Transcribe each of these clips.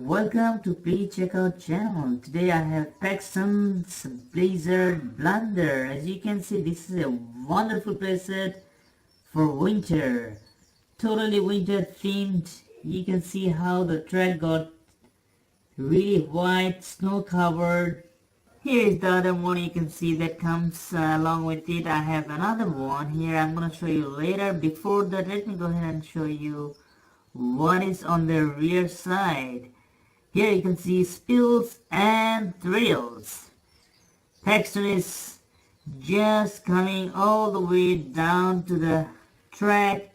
welcome to Please Check Out channel. Today I have Paxton's Blizzard Blunder. As you can see, this is a wonderful playset for winter. Totally winter themed. You can see how the track got really white, snow covered. Here is the other one you can see that comes along with it. I have another one here I'm gonna show you later. Before that, let me go ahead and show you what is on the rear side. Here you can see spills and thrills. Paxton is just coming all the way down to the track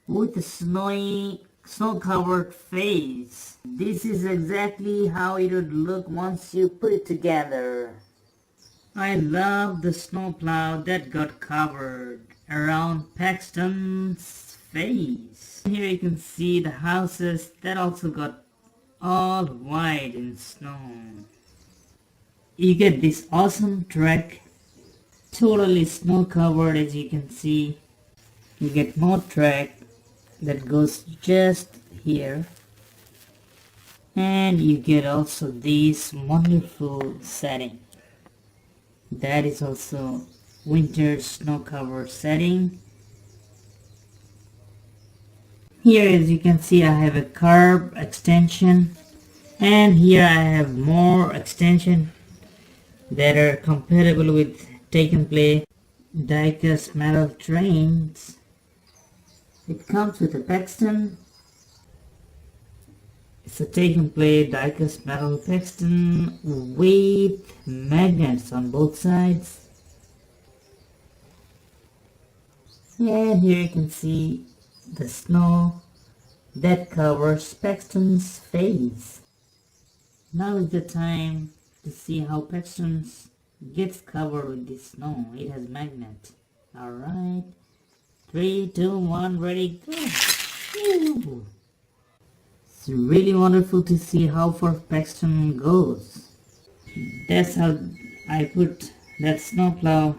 with a snow-covered face. This is exactly how it would look once you put it together. I love the snowplow that got covered around Paxton's face. Here you can see the houses that also got all white in snow. You get this awesome track, totally snow covered. As you can see, you get more track that goes just here, and you get also this wonderful setting that is also winter snow covered setting. Here, as you can see, I have a curb extension, and here I have more extension that are compatible with Take and Play die-cast metal trains. It comes with a Paxton. It's a Take and Play die-cast metal Paxton with magnets on both sides. And here you can see the snow that covers Paxton's face. Now is the time to see how Paxton's gets covered with this snow. It has magnet. Alright. 3, 2, 1, ready, go! Woo. It's really wonderful to see how far Paxton goes. That's how I put that snowplow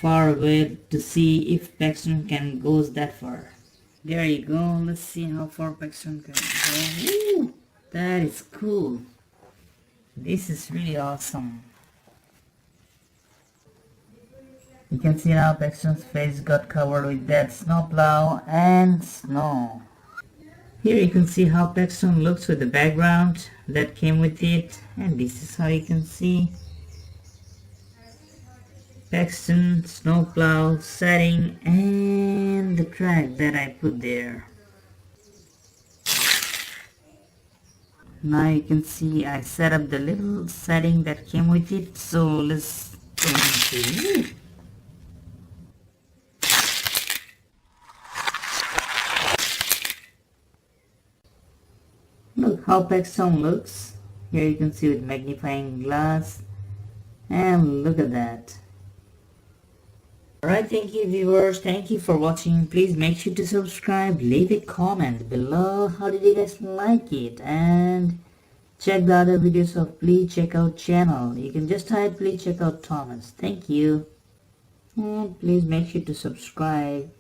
far away to see if Paxton can goes that far. There you go. Let's see how far Paxton can go. Woo! That is cool. This is really awesome. You can see now Paxton's face got covered with that snowplow and snow. Here you can see how Paxton looks with the background that came with it, and this is how you can see Paxton snowplow setting and the track that I put there. Now you can see I set up the little setting that came with it, so let's go and see. Look how Paxton looks. Here you can see with magnifying glass, and look at that. Alright, thank you viewers, thank you for watching. Please make sure to subscribe, leave a comment below how did you guys like it, and check the other videos of Please Check Out channel. You can just type Please Check Out Thomas. Thank you, and please make sure to subscribe.